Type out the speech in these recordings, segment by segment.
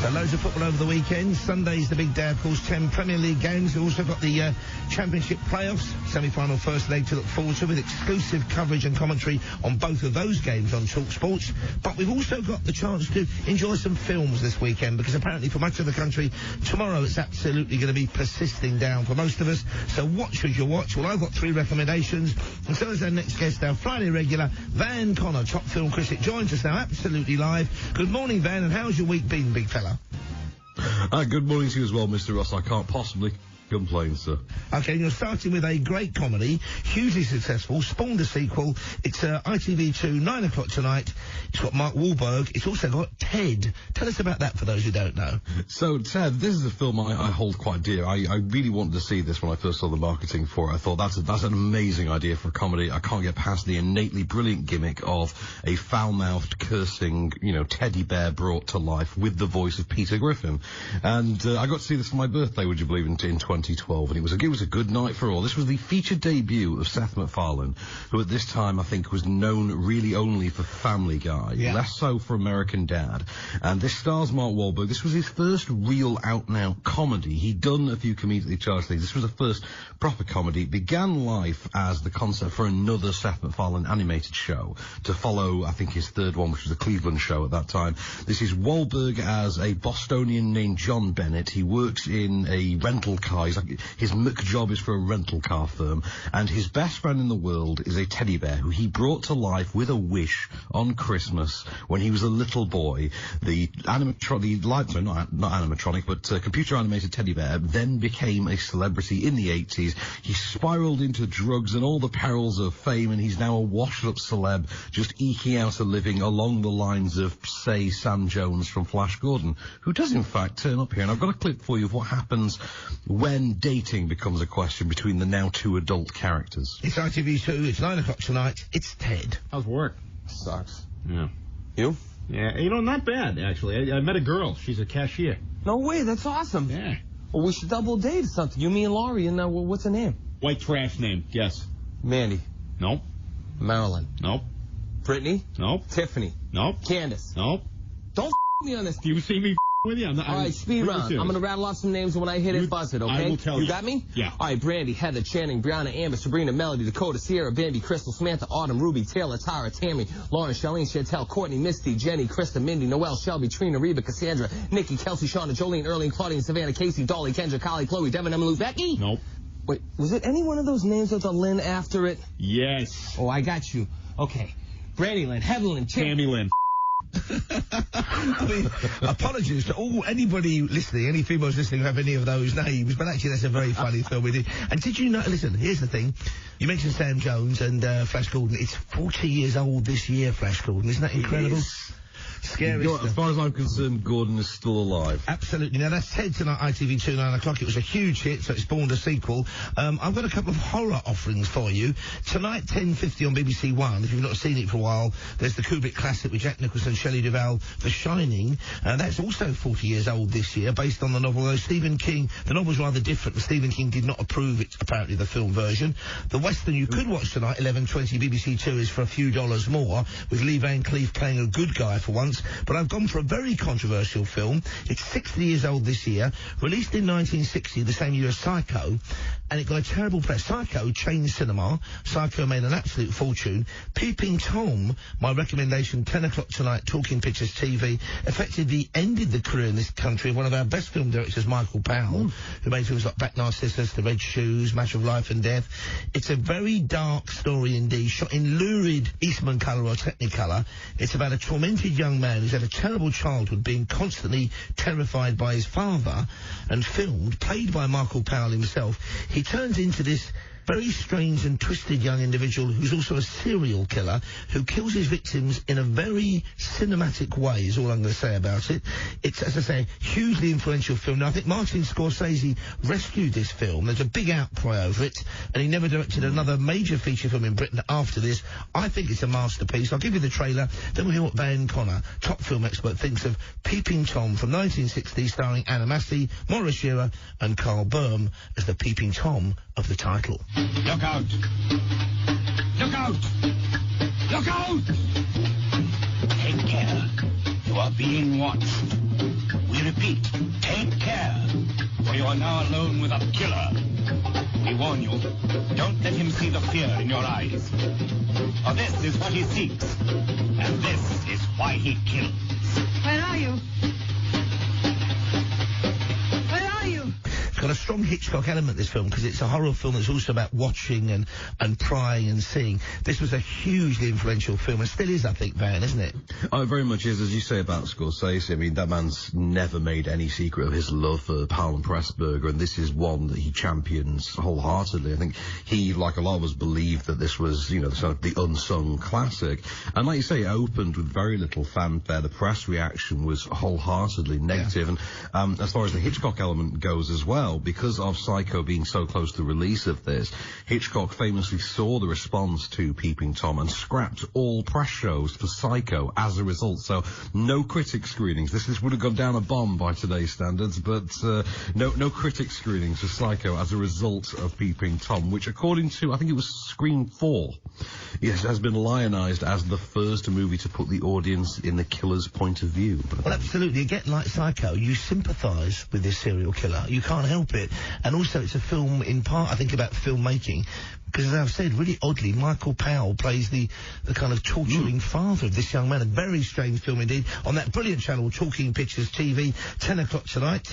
So loads of football over the weekend. Sunday's the big day, of course, 10 Premier League games. We've also got the Championship playoffs, semi-final first leg to look forward to, with exclusive coverage and commentary on both of those games on talkSPORT. But we've also got the chance to enjoy some films this weekend, because apparently for much of the country, tomorrow it's absolutely going to be persisting down for most of us. So what should you watch? Well, I've got 3 recommendations, and so is our next guest, our Friday regular, Van Connor, top film critic, joins us now absolutely live. Good morning, Van, and how's your week been, big fella? Good morning to you as well, Mr. Ross. I can't possibly complain, sir. Okay, you're starting with a great comedy, hugely successful, spawned a sequel. It's ITV2, 9 o'clock tonight. It's got Mark Wahlberg. It's also got Ted. Tell us about that for those who don't know. So, Ted, this is a film I hold quite dear. I really wanted to see this when I first saw the marketing for it. I thought that's an amazing idea for a comedy. I can't get past the innately brilliant gimmick of a foul-mouthed, cursing, teddy bear brought to life with the voice of Peter Griffin. And I got to see this for my birthday, would you believe, in 2012, and it was a good night for all. This was the featured debut of Seth MacFarlane, who at this time I think was known really only for Family Guy, less so for American Dad. And this stars Mark Wahlberg. This was his first real out-and-out comedy. He'd done a few comedically charged things. This was the first proper comedy. It began life as the concept for another Seth MacFarlane animated show to follow, I think, his third one, which was the Cleveland show at that time. This is Wahlberg as a Bostonian named John Bennett. He works in a rental car. His job is for a rental car firm, and his best friend in the world is a teddy bear who he brought to life with a wish on Christmas when he was a little boy. The computer animated teddy bear then became a celebrity in the 80s. He spiraled into drugs and all the perils of fame, and he's now a washed-up celeb just eking out a living along the lines of, say, Sam Jones from Flash Gordon, who does in fact turn up here. And I've got a clip for you of what happens when dating becomes a question between the now 2 adult characters. It's ITV2, it's 9 o'clock tonight, it's Ted. How's work? Sucks. Yeah. You? Yeah, not bad, actually. I met a girl. She's a cashier. No way, that's awesome. Yeah. Well, we should double date or something. You, me, and Laurie, and what's her name? White trash name, guess. Mandy. Nope. Marilyn. Nope. Brittany. Nope. Tiffany. Nope. Candace. Nope. Don't me on this. Do you see me with you? All right, speed round. I'm going to rattle off some names, and when I hit it, buzz it, okay? I will tell you. You got me? Yeah. All right, Brandy, Heather, Channing, Brianna, Amber, Sabrina, Melody, Dakota, Sierra, Bambi, Crystal, Samantha, Autumn, Ruby, Taylor, Tara, Tammy, Lauren, Charlene, Chantel, Courtney, Misty, Jenny, Krista, Mindy, Noelle, Shelby, Trina, Reba, Cassandra, Nikki, Kelsey, Shauna, Jolene, Erling, Claudine, Savannah, Casey, Dolly, Kendra, Kylie, Chloe, Devin, Emily, Becky? Nope. Wait, was it any one of those names with a Lynn after it? Yes. Oh, I got you. Okay. Brandy Lynn, Heather Lynn, Tammy Lynn. I mean, apologies to anybody listening, any females listening who have any of those names, but actually that's a very funny film we did. And did you know, listen, here's the thing, you mentioned Sam Jones and Flash Gordon. It's 40 years old this year, Flash Gordon. Isn't that incredible? Scary stuff. As far as I'm concerned, Gordon is still alive. Absolutely. Now, that's Ted tonight, ITV2, 9 o'clock. It was a huge hit, so it spawned a sequel. I've got a couple of horror offerings for you. Tonight, 10:50 on BBC One, if you've not seen it for a while, there's the Kubrick classic with Jack Nicholson, Shelley Duvall, The Shining. That's also 40 years old this year, based on the novel, though Stephen King, the novel's rather different, but Stephen King did not approve it, apparently, the film version. The Western you could watch tonight, 11:20, BBC Two, is for a few dollars more, with Lee Van Cleef playing a good guy for once. But I've gone for a very controversial film. It's 60 years old this year, released in 1960, the same year as Psycho, and it got a terrible press. Psycho changed cinema. Psycho made an absolute fortune. Peeping Tom, my recommendation, 10 o'clock tonight, Talking Pictures TV, effectively ended the career in this country of one of our best film directors, Michael Powell, who made films like Black Narcissus, The Red Shoes, Matter of Life and Death. It's a very dark story indeed, shot in lurid Eastman colour or Technicolor. It's about a tormented young man who's had a terrible childhood, being constantly terrified by his father, and filmed, played by Michael Powell himself. He turns into this very strange and twisted young individual who's also a serial killer who kills his victims in a very cinematic way, is all I'm going to say about it. It's, as I say, hugely influential film. Now, I think Martin Scorsese rescued this film. There's a big outcry over it, and he never directed another major feature film in Britain after this. I think it's a masterpiece. I'll give you the trailer, then we'll hear what Van Connor, top film expert, thinks of Peeping Tom from 1960, starring Anna Massey, Maurice Shearer, and Carl Burnham as the Peeping Tom of the title. Look out! Look out! Look out! Take care. You are being watched. We repeat. Johnny, take care, for you are now alone with a killer. We warn you, don't let him see the fear in your eyes. For this is what he seeks, and this is why he kills. Where are you? Where are you? It's got a strong Hitchcock element, this film, because it's a horror film that's also about watching and prying and seeing. This was a hugely influential film, and still is, I think, Van, isn't it? Oh, it very much is. As you say about Scorsese, I mean, that man's never made any secret of his love for Powell and Pressburger, and this is one that he champions wholeheartedly. I think he, like a lot of us, believed that this was, you know, sort of the unsung classic. And like you say, it opened with very little fanfare. The press reaction was wholeheartedly negative. Yeah. And as far as the Hitchcock element goes as well, because of Psycho being so close to the release of this, Hitchcock famously saw the response to Peeping Tom and scrapped all press shows for Psycho as a result. So no critic screenings. This would have gone down a bomb by today's standards, but no critic screenings for Psycho as a result of Peeping Tom, which, according to, I think it was Screen 4, yes, has been lionized as the first movie to put the audience in the killer's point of view. Well, absolutely. Again, like Psycho, you sympathise with this serial killer. You can't help it. And also, it's a film, in part, I think, about filmmaking. Because, as I've said, really oddly, Michael Powell plays the kind of torturing father of this young man. A very strange film indeed. On that brilliant channel, Talking Pictures TV, 10 o'clock tonight.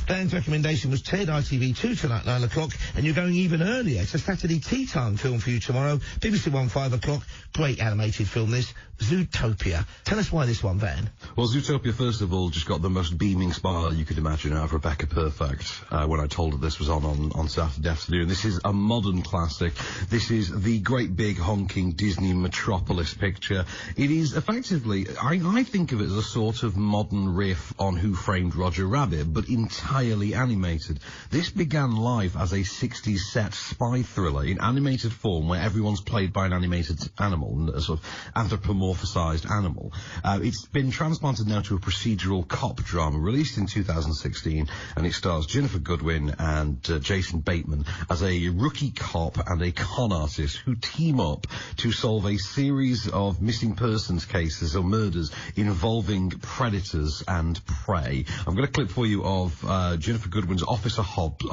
Dan's recommendation was Ted, ITV2 tonight, 9 o'clock. And you're going even earlier. It's a Saturday tea time film for you tomorrow. BBC One, 5 o'clock. Great animated film, this. Zootopia. Tell us why this one, Van. Well, Zootopia, first of all, just got the most beaming smile you could imagine out of Rebecca Perfect when I told her this was on Saturday afternoon. This is a modern classic. This is the great big honking Disney metropolis picture. It is effectively, I think of it as a sort of modern riff on Who Framed Roger Rabbit, but entirely animated. This began life as a 60s set spy thriller in animated form where everyone's played by an animated animal, a sort of anthropomorphized animal. It's been transplanted now to a procedural cop drama released in 2016, and it stars Jennifer Goodwin and Jason Bateman as a rookie cop and a con artist who team up to solve a series of missing persons cases or murders involving predators and prey. I've got a clip for you of Jennifer Goodwin's Officer Hobbs,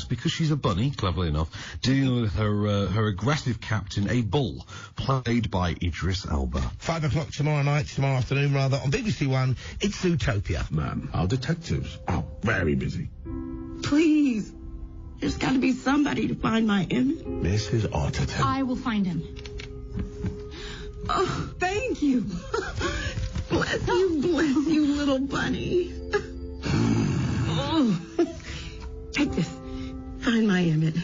because she's a bunny, cleverly enough, dealing with her aggressive captain, a bull, played by Idris Elba. 5 o'clock tomorrow afternoon, on BBC One. It's Zootopia. Ma'am, our detectives are very busy. Please. There's got to be somebody to find my Emmett. Mrs. Otterton. I will find him. Oh, thank you. Bless you, little bunny. Oh. Take this. Find my Emmett.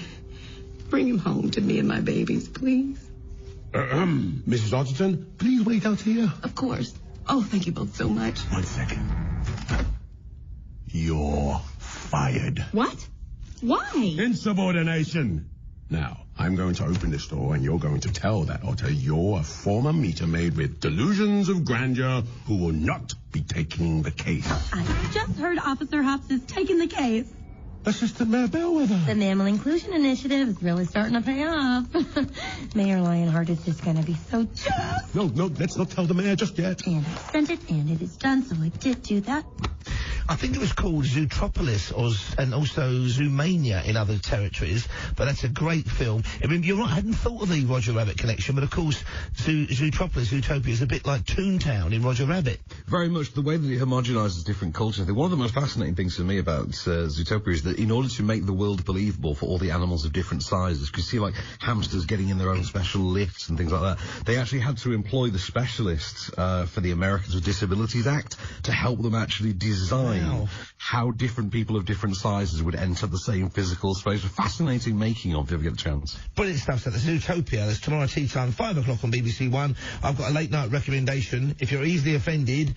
Bring him home to me and my babies, please. Mrs. Otterton, please wait out here. Of course. Oh, thank you both so much. 1 second. You're fired. What? Why? Insubordination. Now, I'm going to open this door and you're going to tell that otter you're a former meter maid with delusions of grandeur who will not be taking the case. I just heard Officer Hobbs is taking the case. Assistant Mayor Bellwether. The Mammal Inclusion Initiative is really starting to pay off. Mayor Lionheart is just going to be so just. No, let's not tell the mayor just yet. And I sent it, and it is done, so I did do that. I think it was called Zootropolis and also Zoomania in other territories, but that's a great film. I mean, you're right, I hadn't thought of the Roger Rabbit connection, but of course, Zootropolis, Zootopia is a bit like Toontown in Roger Rabbit. Very much the way that it homogenises different cultures. I think one of the most fascinating things for me about Zootopia is that in order to make the world believable for all the animals of different sizes, because you see like hamsters getting in their own special lifts and things like that, they actually had to employ the specialists for the Americans with Disabilities Act to help them actually design how different people of different sizes would enter the same physical space. A fascinating making of, if you ever get a chance. Brilliant stuff. So that's Zootopia. That's tomorrow tea time, 5 o'clock on BBC One. I've got a late night recommendation. If you're easily offended,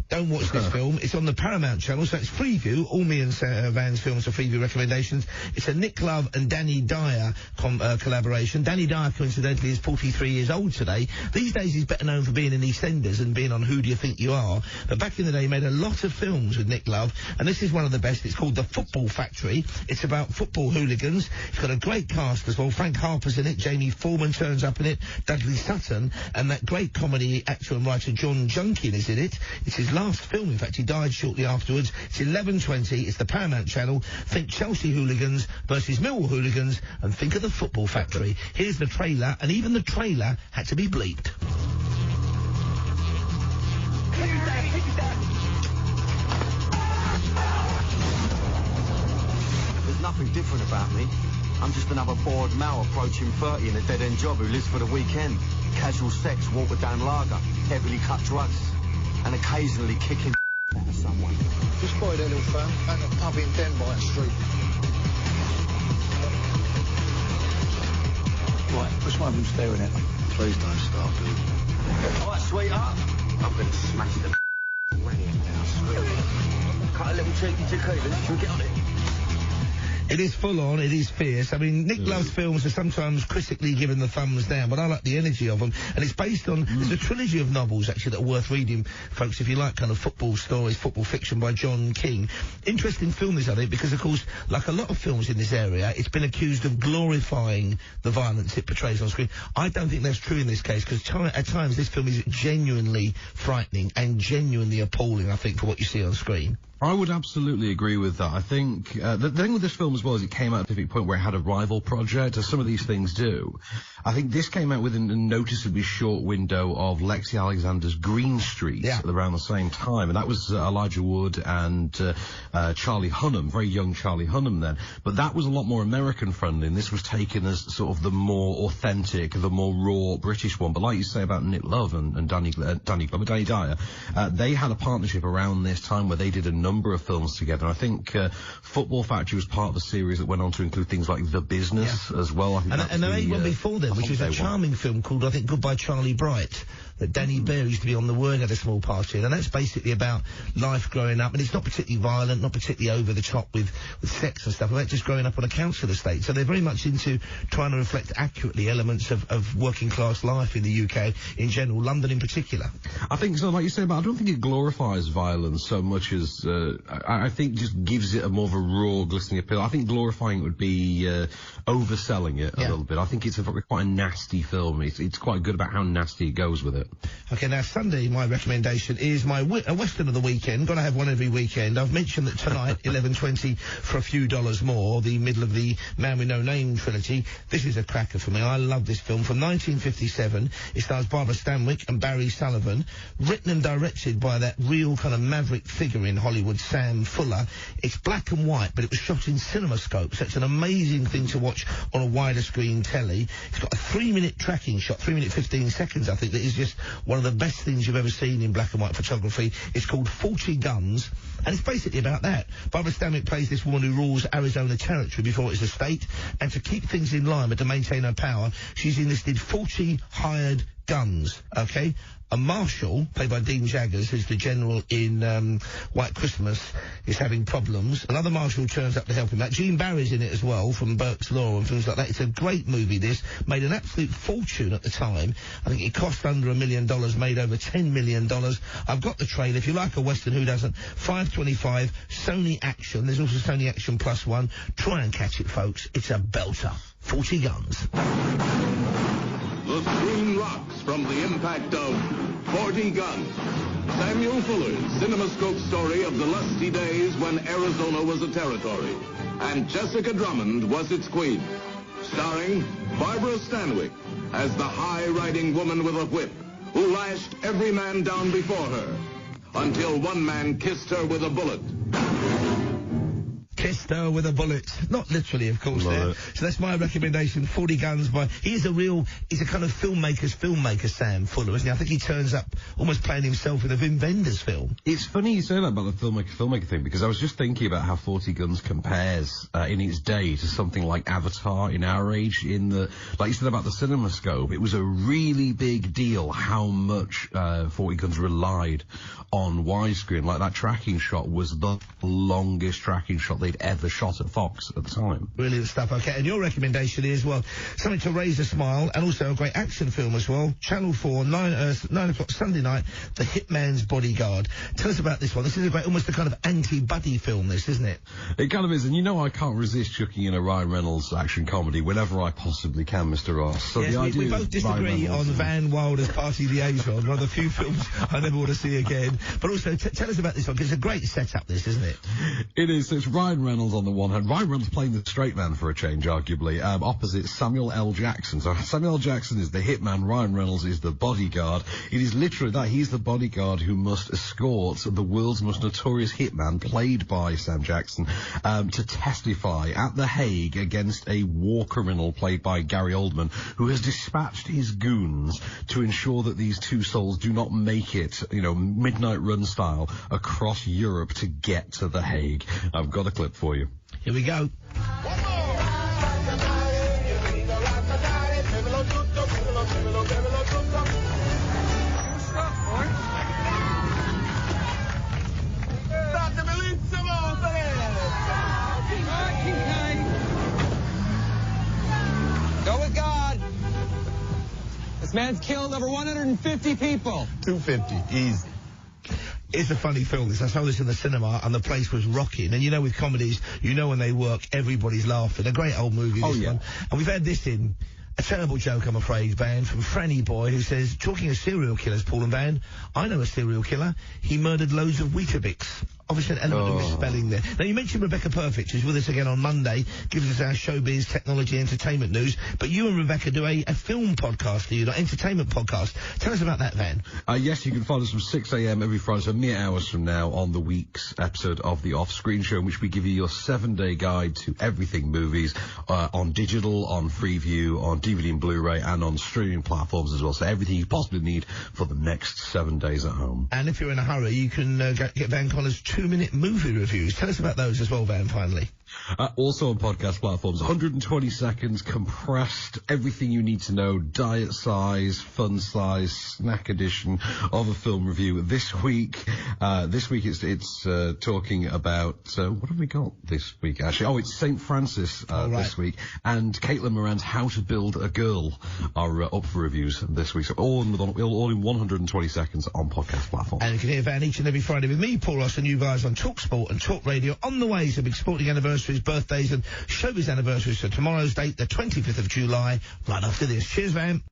don't watch this film. It's on the Paramount channel, so it's Freeview. All me and Van's films are Freeview recommendations. It's a Nick Love and Danny Dyer collaboration. Danny Dyer, coincidentally, is 43 years old today. These days he's better known for being in EastEnders and being on Who Do You Think You Are. But back in the day he made a lot of films with Nick Love, and this is one of the best. It's called The Football Factory. It's about football hooligans. It's got a great cast as well. Frank Harper's in it. Jamie Foreman turns up in it. Dudley Sutton. And that great comedy actor and writer John Junkin is in it. It's his last last film. In fact, he died shortly afterwards. It's 11:20. It's the Paramount Channel. Think Chelsea hooligans versus Millwall hooligans, and think of the Football Factory. Here's the trailer, and even the trailer had to be bleeped. There's nothing different about me. I'm just another bored Mal approaching 30 in a dead-end job who lives for the weekend. Casual sex, watered down lager, heavily cut drugs, and occasionally kicking out of someone. Just by their little firm, at a pub in Denby Street. Right, which one of them staring at me? Please don't start, dude. All right, sweetheart. I'm going to smash them ringing now, sweetheart. Cut a little cheeky tequila. Should we get on it? It is full on, it is fierce. I mean, Nick Love's films are sometimes critically given the thumbs down, but I like the energy of them. And it's based on, there's a trilogy of novels, actually, that are worth reading, folks, if you like kind of football stories, football fiction by John King. Interesting film, this, I think, because, of course, like a lot of films in this area, it's been accused of glorifying the violence it portrays on screen. I don't think that's true in this case, because at times this film is genuinely frightening and genuinely appalling, I think, for what you see on screen. I would absolutely agree with that. I think the thing with this film as well is it came out at a specific point where it had a rival project, as some of these things do. I think this came out within a noticeably short window of Lexi Alexander's Green Street around the same time, and that was Elijah Wood and Charlie Hunnam, very young Charlie Hunnam then. But that was a lot more American friendly, and this was taken as sort of the more authentic, the more raw British one. But like you say about Nick Love and Danny Dyer, they had a partnership around this time where they did a number of films together. I think Football Factory was part of a series that went on to include things like The Business as well. I think and there ain't one before then, which was a charming film called, I think, Goodbye Charlie Bright, that Danny Bear used to be on the Word, had a small part in, and that's basically about life growing up, and it's not particularly violent, not particularly over the top with sex and stuff, about just growing up on a council estate. So they're very much into trying to reflect accurately elements of working class life in the UK in general, London in particular. I think so, like you say, but I don't think it glorifies violence so much as I think just gives it a more of a raw, glistening appeal. I think glorifying it would be overselling it a little bit. I think it's quite a nasty film. It's quite good about how nasty it goes with it. Okay, now Sunday, my recommendation is a Western of the weekend. Got to have one every weekend. I've mentioned that tonight, 11:20, for a few dollars more, the middle of the Man with No Name trilogy. This is a cracker for me. I love this film. From 1957, it stars Barbara Stanwyck and Barry Sullivan. Written and directed by that real kind of maverick figure in Hollywood, Sam Fuller. It's black and white, but it was shot in CinemaScope, so it's an amazing thing to watch on a wider screen telly. It's got a 3-minute tracking shot, 3 minutes 15 seconds, I think, that is just one of the best things you've ever seen in black and white photography. It's called 40 Guns, and it's basically about that. Barbara Stanwyck plays this woman who rules Arizona Territory before it's a state, and to keep things in line but to maintain her power, she's enlisted 40 hired guns, okay? A marshal, played by Dean Jaggers, who's the general in White Christmas, is having problems. Another marshal turns up to help him out. Gene Barry's in it as well, from Burke's Law and things like that. It's a great movie, this. Made an absolute fortune at the time. I think it cost under $1 million, made over $10 million. I've got the trailer. If you like a Western, who doesn't? $5.25, Sony Action. There's also Sony Action Plus One. Try and catch it, folks. It's a belter. 40 Guns. The screen rocks from the impact of 40 Guns. Samuel Fuller's CinemaScope story of the lusty days when Arizona was a territory, and Jessica Drummond was its queen. Starring Barbara Stanwyck as the high-riding woman with a whip who lashed every man down before her, until one man kissed her with a bullet. Kissed her with a bullet. Not literally, of course, there. So that's my recommendation, 40 Guns by... He's a kind of filmmaker, Sam Fuller, isn't he? I think he turns up almost playing himself in a Wim Wenders film. It's funny you say that about the filmmaker thing, because I was just thinking about how 40 Guns compares in its day to something like Avatar in our age. Like you said about the CinemaScope, it was a really big deal how much 40 Guns relied on widescreen. Like that tracking shot was the longest tracking shot they'd they'd ever shot at Fox at the time. Brilliant stuff. Okay, and your recommendation is, well, something to raise a smile, and also a great action film as well. Channel 4, 9 o'clock Sunday night, The Hitman's Bodyguard. Tell us about this one. This is a great, almost a kind of anti-buddy film, this, isn't it? It kind of is, and you know I can't resist chucking in a Ryan Reynolds action comedy whenever I possibly can, Mr. Ross. So yes, the idea we both disagree on Van Wilder's Party Liaison, one of the few films I never want to see again. But also, tell us about this one, because it's a great setup, this, isn't it? It is. So it's Ryan Reynolds on the one hand. Ryan Reynolds playing the straight man for a change, arguably, opposite Samuel L. Jackson. So Samuel L. Jackson is the hitman, Ryan Reynolds is the bodyguard. It is literally that. He's the bodyguard who must escort the world's most notorious hitman, played by Sam Jackson, to testify at The Hague against a war criminal played by Gary Oldman, who has dispatched his goons to ensure that these two souls do not make it, midnight run style, across Europe to get to The Hague. I've got a clip for you. Here we go. Go with God. This man's killed over 150 people. 250, easy. It's a funny film, this. I saw this in the cinema and the place was rocking. And with comedies, when they work, everybody's laughing. A great old movie, this one. And we've had this in. A terrible joke, I'm afraid, Van, from Franny Boy, who says, talking of serial killers, Paul and Van, I know a serial killer. He murdered loads of Weetabix. Obviously an element of misspelling there. Now, you mentioned Rebecca Perfect, who's with us again on Monday, gives us our showbiz, technology, entertainment news. But you and Rebecca do a film podcast, do you? Not entertainment podcast. Tell us about that, Van. Yes, you can find us from 6 a.m. every Friday, so mere hours from now, on the week's episode of the Off-Screen Show, in which we give you your 7-day guide to everything movies, on digital, on Freeview, on DVD and Blu-ray, and on streaming platforms as well. So everything you possibly need for the next 7 days at home. And if you're in a hurry, you can get Van Connor's 2-minute movie reviews. Tell us about those as well, Van, finally. Also on podcast platforms, 120 seconds, compressed, everything you need to know, diet size, fun size, snack edition of a film review. This week it's talking about, what have we got this week, actually? Oh, it's St. Francis this week, and Caitlin Moran's How to Build a Girl are up for reviews this week. So all in 120 seconds on podcast platforms. And you can hear Van each and every Friday with me, Paul Ross, and you guys on talkSPORT and talkRADIO. On the way, some big sporting anniversaries, birthdays and showbiz anniversaries. So tomorrow's date, the 25th of July, right after this. Cheers, Van.